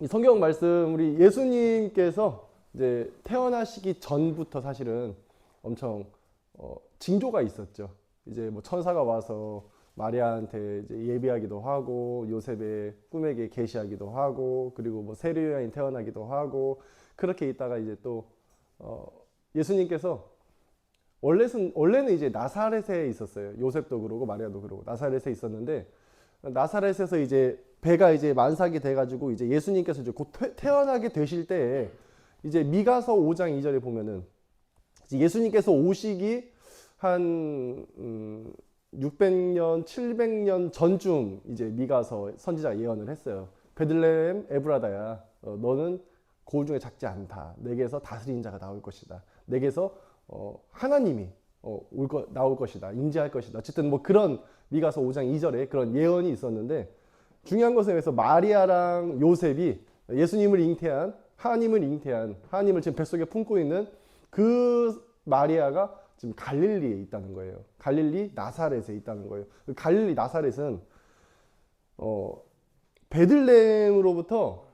이 성경 말씀 우리 예수님께서 이제 태어나시기 전부터 사실은 엄청 징조가 있었죠. 이제 뭐 천사가 와서 마리아한테 이제 예비하기도 하고 요셉의 꿈에게 계시하기도 하고 그리고 뭐 세례 요한이 태어나기도 하고 그렇게 있다가 이제 또 예수님께서 원래는 이제 나사렛에 있었어요. 요셉도 그러고 마리아도 그러고 나사렛에 있었는데 나사렛에서 이제 배가 이제 만삭이 돼가지고 이제 예수님께서 이제 곧 태어나게 되실 때에 이제 미가서 5장 2절에 보면은 예수님께서 오시기 한 600년, 700년 전쯤 이제 미가서 선지자 예언을 했어요. 베들레헴 에브라다야, 너는 고을 중에 작지 않다. 내게서 다스리는 자가 나올 것이다. 내게서 하나님이 나올 것이다. 임재할 것이다. 어쨌든 뭐 그런 미가서 5장 2절에 그런 예언이 있었는데 중요한 것은 그래서 마리아랑 요셉이 예수님을 잉태한 하나님을 지금 뱃속에 품고 있는 그 마리아가 지금 갈릴리에 있다는 거예요. 갈릴리 나사렛에 있다는 거예요. 갈릴리 나사렛은 베들레헴으로부터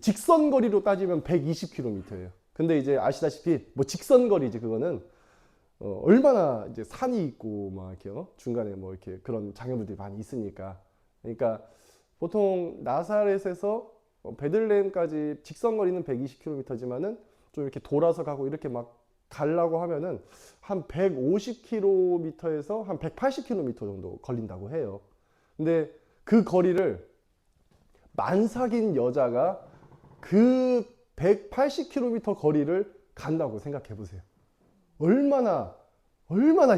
직선거리로 따지면 120km예요. 근데 이제 아시다시피 뭐 직선거리지 그거는 얼마나 이제 산이 있고 막 이렇게 중간에 뭐 이렇게 그런 장애물들이 많이 있으니까 그러니까 보통 나사렛에서 베들레헴까지 직선거리는 120km지만은 좀 이렇게 돌아서 가고 이렇게 막 가려고 하면은 한 150km에서 한 180km 정도 걸린다고 해요. 근데 그 거리를 만삭인 여자가 그 180km 거리를 간다고 생각해 보세요. 얼마나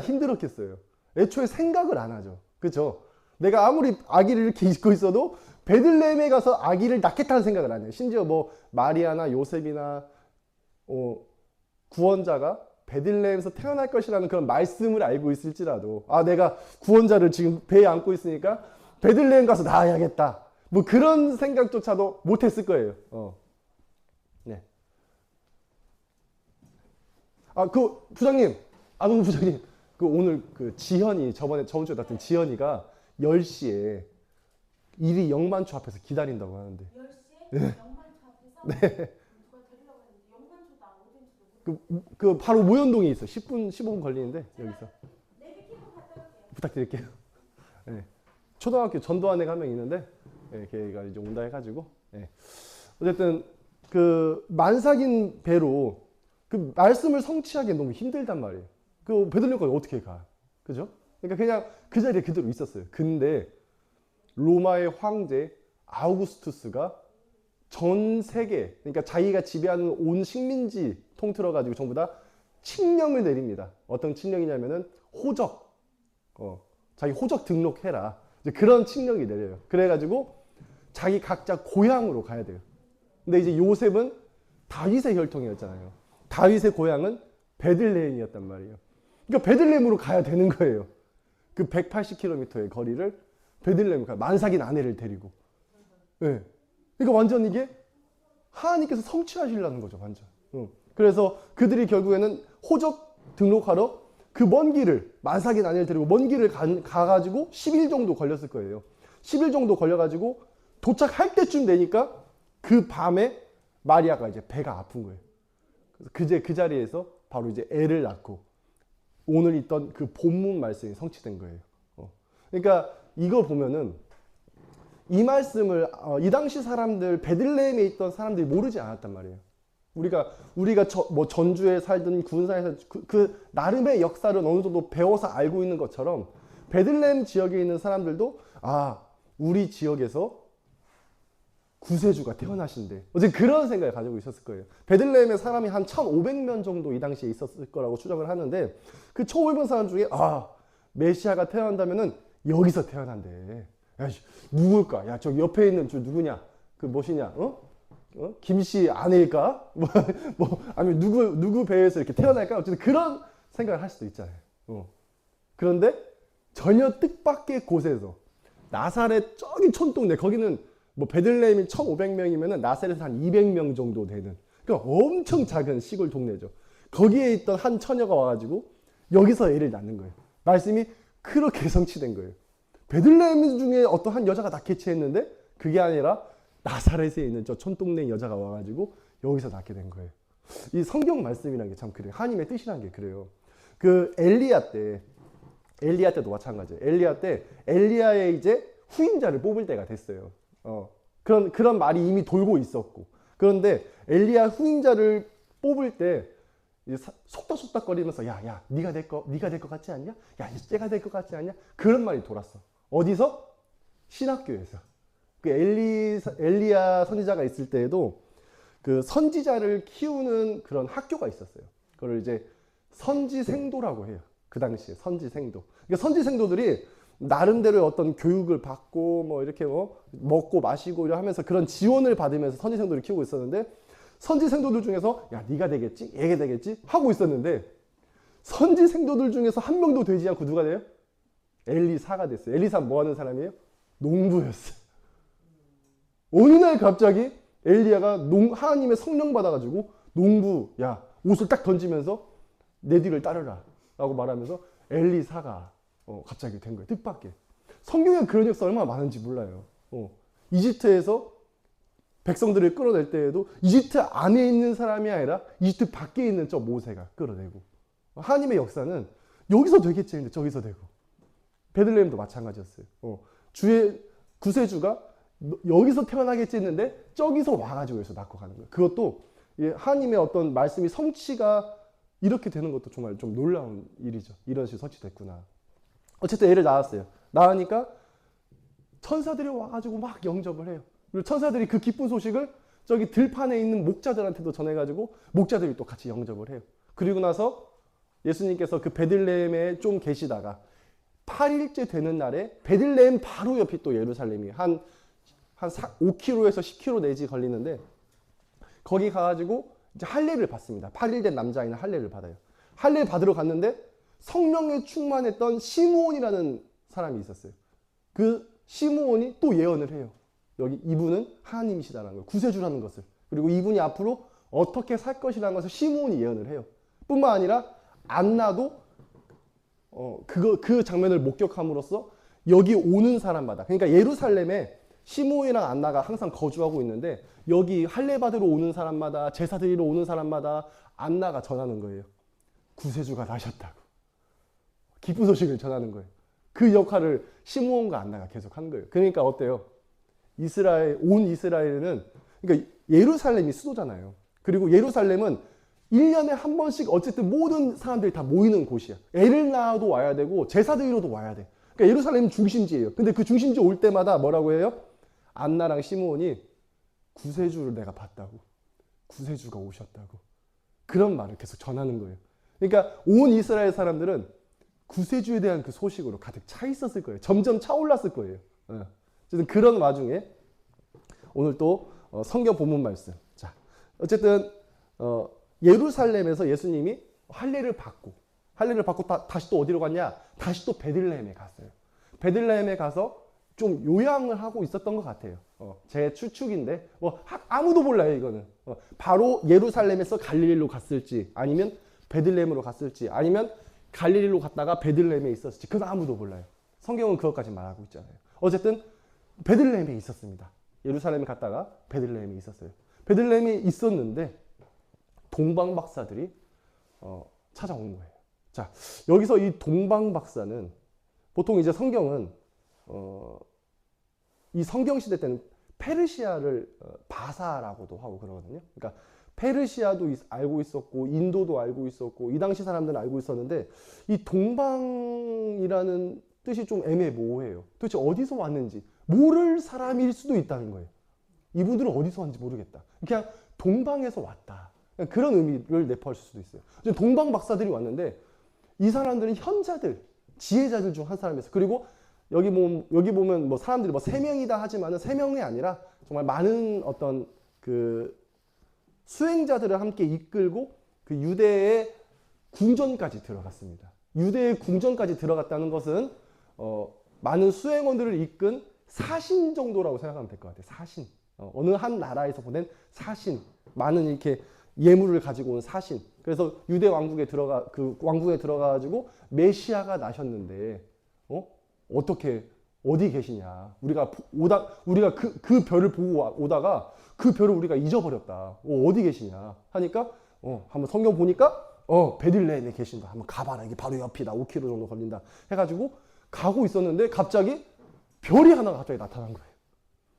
힘들었겠어요. 애초에 생각을 안 하죠. 그렇죠? 내가 아무리 아기를 이렇게 잊고 있어도 베들레헴에 가서 아기를 낳겠다는 생각을 안 해요. 심지어 뭐 마리아나 요셉이나 구원자가 베들레헴에서 태어날 것이라는 그런 말씀을 알고 있을지라도 내가 구원자를 지금 배에 안고 있으니까 베들레헴 가서 낳아야겠다. 뭐 그런 생각조차도 못했을 거예요. 네. 부장님, 아동 부장님, 오늘 지현이 저번 주에 났던 지현이가 10시에 일이 영만초 앞에서 기다린다고 하는데. 10시에? 네. 영만초 앞에서? 네. 누가 데리려고 했는데 영만초도 어딘지도 그 바로 모현동에 있어. 10분, 15분 걸리는데 여기서. 내비 키고 갔다 올게요. 부탁드릴게요. 네. 초등학교 전도한 애가 한 명 있는데, 네, 걔가 이제 온다 해가지고. 네. 어쨌든 그 만삭인 배로 그 말씀을 성취하기 너무 힘들단 말이에요. 그 베들레헴까지 어떻게 가? 그죠? 그러니까 그냥 그 자리에 그대로 있었어요. 근데 로마의 황제 아우구스투스가 전 세계, 그러니까 자기가 지배하는 온 식민지 통틀어 가지고 전부 다 칙령을 내립니다. 어떤 칙령이냐면은 호적, 자기 호적 등록해라. 이제 그런 칙령이 내려요. 그래가지고 자기 각자 고향으로 가야 돼요. 근데 이제 요셉은 다윗의 혈통이었잖아요. 다윗의 고향은 베들레헴이었단 말이에요. 그러니까 베들레헴으로 가야 되는 거예요. 그 180km의 거리를 베들레헴 가 만삭인 아내를 데리고. 네. 그러니까 완전 이게 하나님께서 성취하시려는 거죠, 완전. 그래서 그들이 결국에는 호적 등록하러 그 먼 길을 만삭인 아내를 데리고 먼 길을 가가지고 10일 정도 걸렸을 거예요. 10일 정도 걸려가지고 도착할 때쯤 되니까 그 밤에 마리아가 이제 배가 아픈 거예요. 그래서 그 자리에서 바로 이제 애를 낳고 오늘 있던 그 본문 말씀이 성취된 거예요. 그러니까 이거 보면은 이 말씀을 이 당시 사람들 베들레헴에 있던 사람들이 모르지 않았단 말이에요. 우리가 뭐 전주에 살든 군산에서 그 나름의 역사를 어느 정도 배워서 알고 있는 것처럼 베들레헴 지역에 있는 사람들도 우리 지역에서 구세주가 태어나신대. 어제 그런 생각을 가지고 있었을 거예요. 베들레헴에 사람이 한 1,500명 정도 이 당시에 있었을 거라고 추정을 하는데 그 1,500명 사람 중에 메시아가 태어난다면은 여기서 태어난대. 야, 누굴까? 야, 저기 옆에 있는 저 누구냐? 그 무엇이냐? 김씨 아내일까? 아니면 누구 배에서 이렇게 태어날까? 어쨌든 그런 생각을 할 수도 있잖아요. 그런데 전혀 뜻밖의 곳에서 나사렛 저기 촌동네 거기는 뭐 베들레헴이 1,500명이면은 나사렛은 한 200명 정도 되는 그러니까 엄청 작은 시골 동네죠. 거기에 있던 한 처녀가 와가지고 여기서 애를 낳는 거예요. 말씀이 그렇게 성취된 거예요. 베들레헴 중에 어떤 한 여자가 낳겠지 했는데 그게 아니라 나사렛에 있는 저 촌동네 여자가 와가지고 여기서 낳게 된 거예요. 이 성경 말씀이란 게 참 그래요. 하나님의 뜻이란 게 그래요. 그 엘리야 때도 마찬가지예요. 엘리야 때 엘리야의 이제 후임자를 뽑을 때가 됐어요. 그런 말이 이미 돌고 있었고, 그런데 엘리야 후임자를 뽑을 때 속닥속닥거리면서 야 네가 될 것 같지 않냐? 야 쟤가 될 것 같지 않냐? 그런 말이 돌았어. 어디서? 신학교에서. 그 엘리야 선지자가 있을 때에도 그 선지자를 키우는 그런 학교가 있었어요. 그걸 이제 선지생도라고 해요. 그 당시에 선지생도. 그러니까 선지생도들이 나름대로 어떤 교육을 받고 뭐 이렇게 먹고 마시고 하면서 그런 지원을 받으면서 선지생도를 키우고 있었는데, 선지생도들 중에서 야 네가 되겠지, 얘가 되겠지 하고 있었는데, 선지생도들 중에서 한 명도 되지 않고 누가 돼요? 엘리사가 됐어요. 엘리사 뭐 하는 사람이에요? 농부였어요. 어느 날 갑자기 엘리야가 하나님의 성령 받아가지고 농부, 야 옷을 딱 던지면서 내 뒤를 따르라 라고 말하면서 엘리사가 갑자기 된 거예요. 뜻밖의. 성경에 그런 역사 얼마나 많은지 몰라요. 이집트에서 백성들을 끌어낼 때에도 이집트 안에 있는 사람이 아니라 이집트 밖에 있는 저 모세가 끌어내고, 하나님의 역사는 여기서 되겠지 했는데 저기서 되고, 베들레헴도 마찬가지였어요. 주의 구세주가 여기서 태어나겠지 했는데 저기서 와가지고 여기서 낳고 가는 거예요. 그것도 하나님의 어떤 말씀이 성취가 이렇게 되는 것도 정말 좀 놀라운 일이죠. 이런 식으로 성취됐구나. 어쨌든 애를 낳았어요. 낳으니까 천사들이 와가지고 막 영접을 해요. 그리고 천사들이 그 기쁜 소식을 저기 들판에 있는 목자들한테도 전해가지고 목자들이 또 같이 영접을 해요. 그리고 나서 예수님께서 그 베들레헴에 좀 계시다가 8일째 되는 날에 베들레헴 바로 옆이 또 예루살렘이 한 5km에서 10km 내지 걸리는데, 거기 가가지고 이제 할례를 받습니다. 8일 된 남자아이는 할례를 받아요. 할례 받으러 갔는데 성령에 충만했던 시므온이라는 사람이 있었어요. 그 시므온이 또 예언을 해요. 여기 이분은 하나님이시다는 걸, 구세주라는 것을, 그리고 이분이 앞으로 어떻게 살 것이라는 것을 시므온이 예언을 해요. 뿐만 아니라 안나도 그 장면을 목격함으로써 여기 오는 사람마다, 그러니까 예루살렘에 시므온이랑 안나가 항상 거주하고 있는데, 여기 할례 받으러 오는 사람마다, 제사 드리러 오는 사람마다 안나가 전하는 거예요. 구세주가 나셨다고. 기쁜 소식을 전하는 거예요. 그 역할을 시므온과 안나가 계속 한 거예요. 그러니까 어때요? 온 이스라엘은, 그러니까 예루살렘이 수도잖아요. 그리고 예루살렘은 1년에 한 번씩 어쨌든 모든 사람들이 다 모이는 곳이야. 애를 낳아도 와야 되고 제사 드리러도 와야 돼. 그러니까 예루살렘 중심지예요. 근데 그 중심지 올 때마다 뭐라고 해요? 안나랑 시므온이 구세주를 내가 봤다고. 구세주가 오셨다고. 그런 말을 계속 전하는 거예요. 그러니까 온 이스라엘 사람들은 구세주에 대한 그 소식으로 가득 차 있었을 거예요. 점점 차올랐을 거예요. 어쨌든 그런 와중에 오늘 또 성경 본문 말씀. 자, 어쨌든 예루살렘에서 예수님이 할례를 받고 다시 또 어디로 갔냐? 다시 또 베들레헴에 갔어요. 베들레헴에 가서 좀 요양을 하고 있었던 것 같아요. 제 추측인데 아무도 몰라요 이거는. 바로 예루살렘에서 갈릴리로 갔을지, 아니면 베들레헴으로 갔을지, 아니면 갈릴리로 갔다가 베들레헴에 있었을지, 그건 아무도 몰라요. 성경은 그것까지 말하고 있잖아요. 어쨌든 베들레헴에 있었습니다. 예루살렘에 갔다가 베들레헴에 있었어요. 베들레헴에 있었는데 동방 박사들이 찾아온 거예요. 자, 여기서 이 동방 박사는 보통 이제 성경은 이 성경 시대 때는 페르시아를 바사라고도 하고 그러거든요. 그러니까 페르시아도 알고 있었고 인도도 알고 있었고 이 당시 사람들은 알고 있었는데, 이 동방이라는 뜻이 좀 애매모호해요. 도대체 어디서 왔는지 모를 사람일 수도 있다는 거예요. 이분들은 어디서 왔는지 모르겠다. 그냥 동방에서 왔다. 그런 의미를 내포할 수도 있어요. 동방 박사들이 왔는데 이 사람들은 현자들, 지혜자들 중 한 사람이었어요. 그리고 여기 보면 뭐 사람들이 뭐 3명이다 하지만은 3명이 아니라 정말 많은 어떤 그 수행자들을 함께 이끌고 그 유대의 궁전까지 들어갔습니다. 유대의 궁전까지 들어갔다는 것은 많은 수행원들을 이끈 사신 정도라고 생각하면 될 것 같아요. 사신. 어느 한 나라에서 보낸 사신. 많은 이렇게 예물을 가지고 온 사신. 그래서 유대 왕국에 왕국에 들어가가지고 메시아가 나셨는데, 어떻게 어디 계시냐? 우리가 그 별을 보고 오다가 그 별을 우리가 잊어버렸다. 어디 계시냐? 하니까 한번 성경 보니까 베들레헴에 계신다. 한번 가봐라. 이게 바로 옆이다. 5km 정도 걸린다. 해가지고 가고 있었는데 갑자기 별이 하나가 갑자기 나타난 거예요.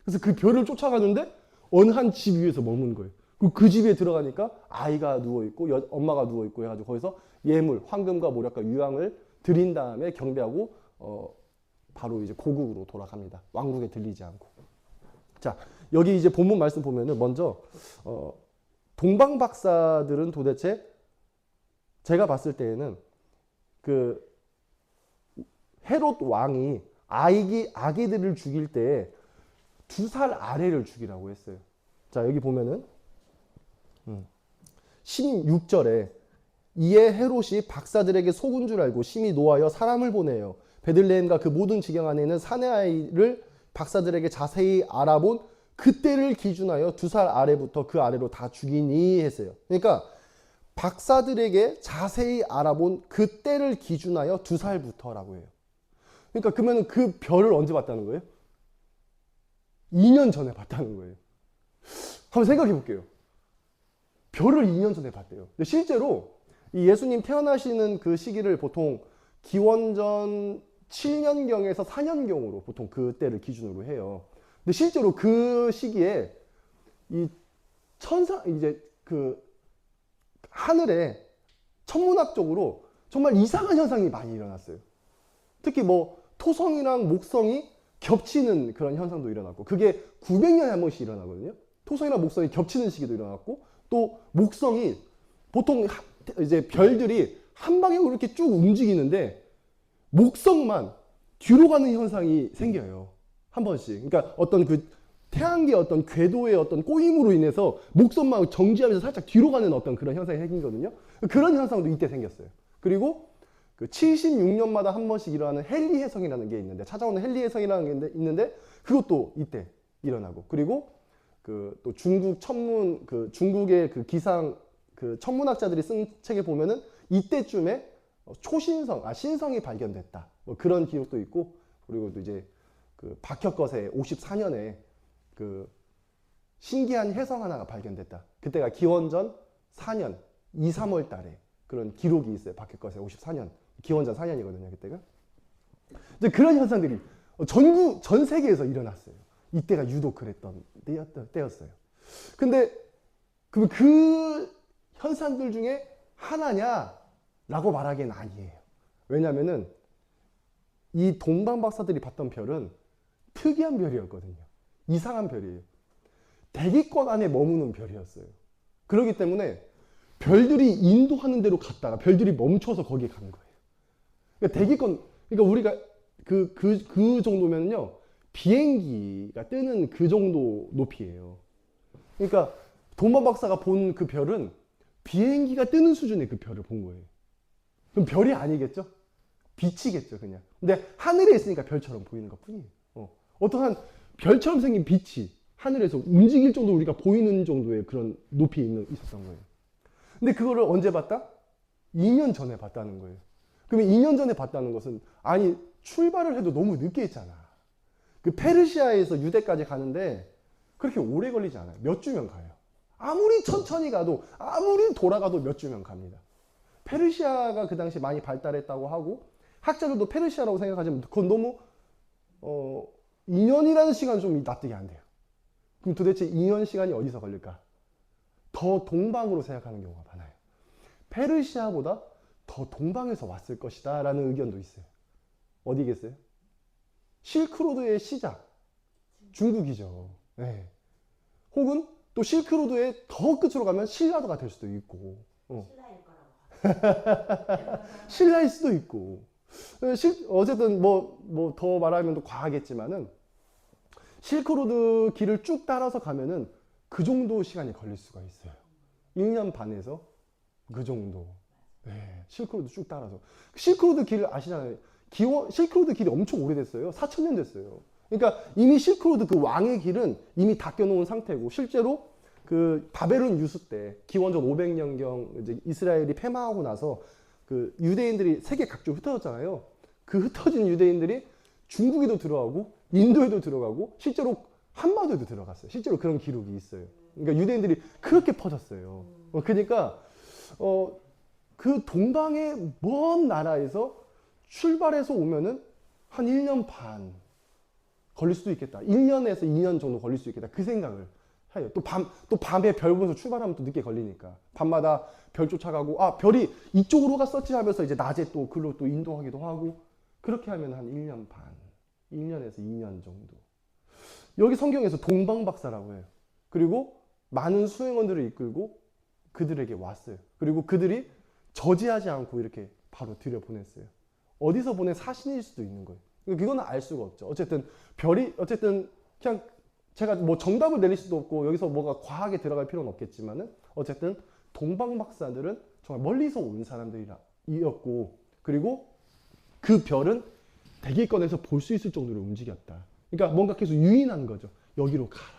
그래서 그 별을 쫓아가는데 어느 한 집 위에서 머문 거예요. 그 집에 들어가니까 아이가 누워있고 엄마가 누워있고 해가지고 거기서 예물, 황금과 모략과 유향을 드린 다음에 경배하고 바로 이제 고국으로 돌아갑니다. 왕국에 들리지 않고. 자, 여기 이제 본문 말씀 보면은 먼저 동방 박사들은 도대체 제가 봤을 때에는 그 헤롯 왕이 아기들을 죽일 때 2살 아래를 죽이라고 했어요. 자, 여기 보면은 16절에 이에 헤롯이 박사들에게 속은 줄 알고 심히 노하여 사람을 보내요. 베들레헴과 그 모든 지경 안에 있는 사내 아이를 박사들에게 자세히 알아본 그때를 기준하여 2살 아래부터 그 아래로 다 죽이니 했어요. 그러니까 박사들에게 자세히 알아본 그때를 기준하여 2살부터라고 해요. 그러니까 그러면 그 별을 언제 봤다는 거예요? 2년 전에 봤다는 거예요. 한번 생각해 볼게요. 별을 2년 전에 봤대요. 근데 실제로 이 예수님 태어나시는 그 시기를 보통 기원전 7년경에서 4년경으로 보통 그때를 기준으로 해요. 근데 실제로 그 시기에 이 이제 그 하늘에 천문학적으로 정말 이상한 현상이 많이 일어났어요. 특히 뭐 토성이랑 목성이 겹치는 그런 현상도 일어났고, 그게 900년에 한 번씩 일어나거든요. 토성이랑 목성이 겹치는 시기도 일어났고, 또 목성이 보통 이제 별들이 한 방향으로 이렇게 쭉 움직이는데 목성만 뒤로 가는 현상이 생겨요. 한 번씩. 그러니까 어떤 그 태양계 어떤 궤도의 어떤 꼬임으로 인해서 목성만 정지하면서 살짝 뒤로 가는 어떤 그런 현상이 생기거든요. 그런 현상도 이때 생겼어요. 그리고 그 76년마다 한 번씩 일어나는 헨리 해성이라는 게 있는데, 찾아오는 헨리 해성이라는 게 있는데 그것도 이때 일어나고, 그리고 그 또 중국의 그 기상 그 천문학자들이 쓴 책에 보면은 이때쯤에 신성이 발견됐다. 뭐 그런 기록도 있고, 그리고 또 이제 그 박혁거세 54년에 그 신기한 혜성 하나가 발견됐다. 그때가 기원전 4년 2, 3월 달에 그런 기록이 있어요. 박혁거세 54년. 기원전 4년이거든요, 그때가. 이제 그런 현상들이 전 세계에서 일어났어요. 이때가 유독 그랬던 때였어요. 근데 그 현상들 중에 하나냐라고 말하기엔 아니에요. 왜냐면은 이 동방 박사들이 봤던 별은 특이한 별이었거든요. 이상한 별이에요. 대기권 안에 머무는 별이었어요. 그렇기 때문에 별들이 인도하는 대로 갔다가 별들이 멈춰서 거기에 간 거예요. 그러니까 대기권, 그러니까 우리가 그 정도면요, 비행기가 뜨는 그 정도 높이에요. 그러니까 동방 박사가 본 그 별은 비행기가 뜨는 수준의 그 별을 본 거예요. 그럼 별이 아니겠죠? 빛이겠죠, 그냥. 근데 하늘에 있으니까 별처럼 보이는 것 뿐이에요. 어떠한 별처럼 생긴 빛이 하늘에서 움직일 정도로 우리가 보이는 정도의 그런 높이에 있었던 거예요. 근데 그거를 언제 봤다? 2년 전에 봤다는 거예요. 그러면 2년 전에 봤다는 것은, 아니, 출발을 해도 너무 늦게 했잖아. 그 페르시아에서 유대까지 가는데 그렇게 오래 걸리지 않아요. 몇 주면 가요. 아무리 천천히 가도, 아무리 돌아가도 몇 주면 갑니다. 페르시아가 그 당시 많이 발달했다고 하고, 학자들도 페르시아라고 생각하지만 그건 너무 2년이라는 시간 좀 납득이 안 돼요. 그럼 도대체 2년 시간이 어디서 걸릴까? 더 동방으로 생각하는 경우가 많아요. 페르시아보다 더 동방에서 왔을 것이다 라는 의견도 있어요. 어디겠어요? 실크로드의 시작, 중국이죠. 네. 혹은 또 실크로드의 더 끝으로 가면 신라도가 될 수도 있고, 신라일 거라고. 신라일 수도 있고, 어쨌든 뭐 더 말하면 또 과하겠지만은 실크로드 길을 쭉 따라서 가면은 그 정도 시간이 걸릴 수가 있어요. 1년 반에서 그 정도. 네, 실크로드 쭉 따라서. 실크로드 길을 아시잖아요. 실크로드 길이 엄청 오래됐어요. 4,000년 됐어요. 그러니까 이미 실크로드 그 왕의 길은 이미 닦여놓은 상태고, 실제로 그 바벨론 유수 때 기원전 500년경 이제 이스라엘이 패망하고 나서 그 유대인들이 세계 각주로 흩어졌잖아요. 그 흩어진 유대인들이 중국에도 들어가고 인도에도 들어가고 실제로 한마디에도 들어갔어요. 실제로 그런 기록이 있어요. 그러니까 유대인들이 그렇게 퍼졌어요. 그러니까 그 동방의 먼 나라에서 출발해서 오면은 한 1년 반 걸릴 수도 있겠다. 1년에서 2년 정도 걸릴 수 있겠다. 그 생각을 해요. 또 밤에 별 보면서 출발하면 또 늦게 걸리니까. 밤마다 별 쫓아가고, 아, 별이 이쪽으로 갔었지 하면서 이제 낮에 또 글로 또 인도하기도 하고, 그렇게 하면 한 1년 반, 1년에서 2년 정도. 여기 성경에서 동방박사라고 해요. 그리고 많은 수행원들을 이끌고 그들에게 왔어요. 그리고 그들이 저지하지 않고 이렇게 바로 들여보냈어요. 어디서 보낸 사신일 수도 있는 거예요. 그거는 알 수가 없죠. 어쨌든 어쨌든 그냥 제가 뭐 정답을 내릴 수도 없고 여기서 뭐가 과하게 들어갈 필요는 없겠지만은 어쨌든 동방박사들은 정말 멀리서 온 사람들이었고 그리고 그 별은 대기권에서 볼 수 있을 정도로 움직였다. 그러니까 뭔가 계속 유인한 거죠. 여기로 가라.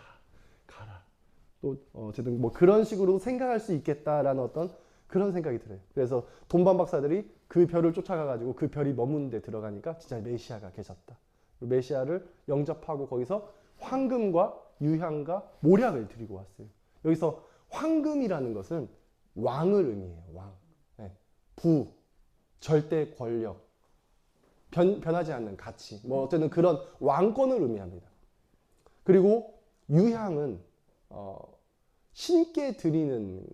또 어쨌든 뭐 그런 식으로 생각할 수 있겠다라는 어떤 그런 생각이 들어요. 그래서 동방박사들이 그 별을 쫓아가가지고 그 별이 머무는 데 들어가니까 진짜 메시아가 계셨다. 메시아를 영접하고 거기서 황금과 유향과 모략을 드리고 왔어요. 여기서 황금이라는 것은 왕을 의미해요. 왕. 네. 부, 절대 권력, 변하지 않는 가치. 뭐 어쨌든 그런 왕권을 의미합니다. 그리고 유향은 신께 드리는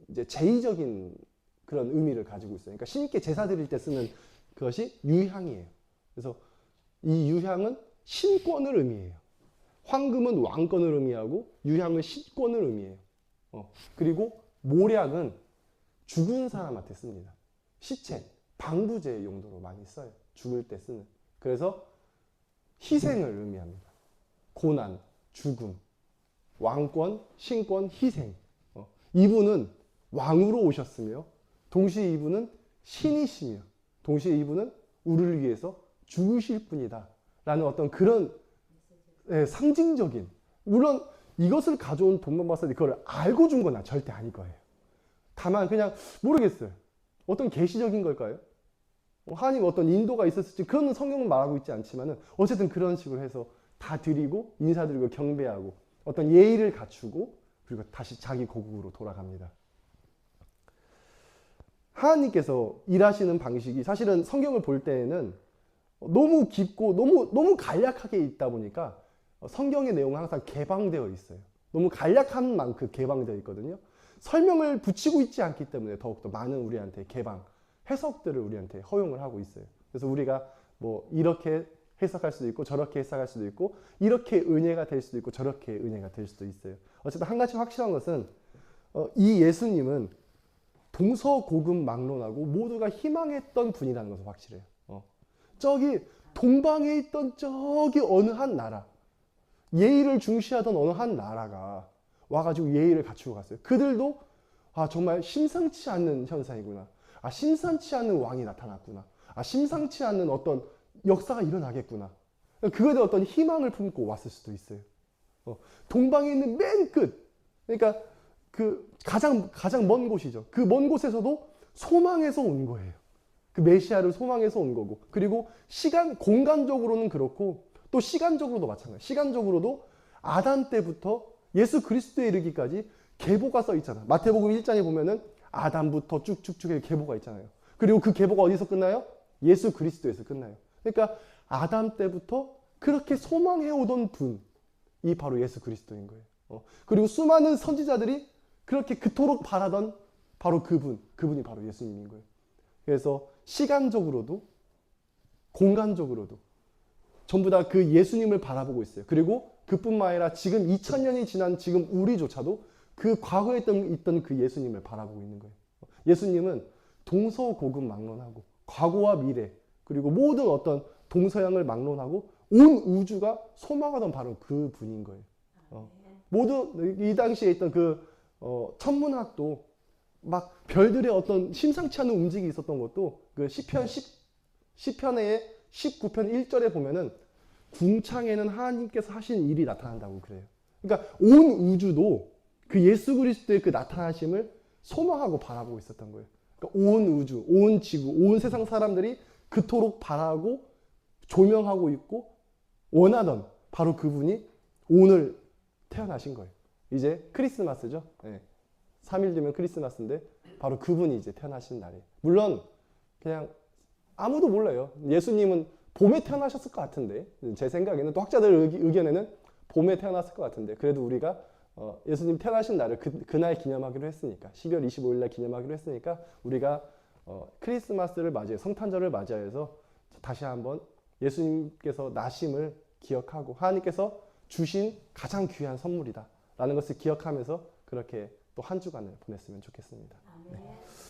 이제 제의적인 그런 의미를 가지고 있어요. 그러니까 신께 제사 드릴 때 쓰는 그것이 유향이에요. 그래서 이 유향은 신권을 의미해요. 황금은 왕권을 의미하고 유향은 신권을 의미해요. 그리고 모략은 죽은 사람한테 씁니다. 시체, 방부제 용도로 많이 써요. 죽을 때 쓰는. 그래서 희생을 의미합니다. 고난, 죽음, 왕권, 신권, 희생. 이분은 왕으로 오셨으며 동시에 이분은 신이시며 동시에 이분은 우리를 위해서 죽으실 분이다 라는 어떤 그런 상징적인, 물론 이것을 가져온 동방박사들이 그걸 알고 준 건 절대 아닐 거예요. 다만 그냥 모르겠어요. 어떤 계시적인 걸까요? 하나님 어떤 인도가 있었을지 그건 성경은 말하고 있지 않지만은 어쨌든 그런 식으로 해서 다 드리고 인사드리고 경배하고 어떤 예의를 갖추고 그리고 다시 자기 고국으로 돌아갑니다. 하나님께서 일하시는 방식이 사실은 성경을 볼 때에는 너무 깊고 너무 간략하게 있다 보니까 성경의 내용은 항상 개방되어 있어요. 너무 간략한 만큼 개방되어 있거든요. 설명을 붙이고 있지 않기 때문에 더욱더 많은 우리한테 해석들을 우리한테 허용을 하고 있어요. 그래서 우리가 뭐 이렇게 해석할 수도 있고 저렇게 해석할 수도 있고 이렇게 은혜가 될 수도 있고 저렇게 은혜가 될 수도 있어요. 어쨌든 한 가지 확실한 것은 이 예수님은 동서고금막론하고 모두가 희망했던 분이라는 것은 확실해요. 저기 동방에 있던 저기 어느 한 나라, 예의를 중시하던 어느 한 나라가 와가지고 예의를 갖추고 갔어요. 그들도 정말 심상치 않는 현상이구나. 심상치 않은 왕이 나타났구나. 심상치 않은 어떤 역사가 일어나겠구나. 그거에 대한 어떤 희망을 품고 왔을 수도 있어요. 동방에 있는 맨 끝, 그러니까 그 가장 먼 곳이죠. 그 먼 곳에서도 소망에서 온 거예요. 그 메시아를 소망해서 온 거고, 그리고 공간적으로는 그렇고 또 시간적으로도 마찬가지예요. 시간적으로도 아담 때부터 예수 그리스도에 이르기까지 계보가 써 있잖아요. 마태복음 1장에 보면은 아담부터 쭉쭉쭉 계보가 있잖아요. 그리고 그 계보가 어디서 끝나요? 예수 그리스도에서 끝나요. 그러니까 아담 때부터 그렇게 소망해오던 분이 바로 예수 그리스도인 거예요. 그리고 수많은 선지자들이 그렇게 그토록 바라던 바로 그분이 바로 예수님인 거예요. 그래서 시간적으로도 공간적으로도 전부 다 그 예수님을 바라보고 있어요. 그리고 그뿐만 아니라 지금 2000년이 지난 지금 우리조차도 그 과거에 있던 그 예수님을 바라보고 있는 거예요. 예수님은 동서고금막론하고 과거와 미래 그리고 모든 어떤 동서양을 막론하고 온 우주가 소망하던 바로 그 분인 거예요. 모두 이 당시에 있던 그 천문학도 막 별들의 어떤 심상치 않은 움직임이 있었던 것도 그 시편의 19편 1절에 보면은 궁창에는 하나님께서 하신 일이 나타난다고 그래요. 그러니까 온 우주도 그 예수 그리스도의 그 나타나심을 소망하고 바라보고 있었던 거예요. 그러니까 온 우주, 온 지구, 온 세상 사람들이 그토록 바라고 조명하고 있고 원하던 바로 그분이 오늘 태어나신 거예요. 이제 크리스마스죠. 네. 3일 뒤면 크리스마스인데 바로 그분이 이제 태어나신 날이에요. 물론 그냥 아무도 몰라요. 예수님은 봄에 태어나셨을 것 같은데 제 생각에는 또 학자들 의견에는 봄에 태어났을 것 같은데 그래도 우리가 예수님 태어나신 날을 그날 기념하기로 했으니까 12월 25일 날 기념하기로 했으니까 우리가 크리스마스를 맞이해 성탄절을 맞이해서 다시 한번 예수님께서 나심을 기억하고 하나님께서 주신 가장 귀한 선물이다 라는 것을 기억하면서 그렇게 또 한 주간을 보냈으면 좋겠습니다. 아멘.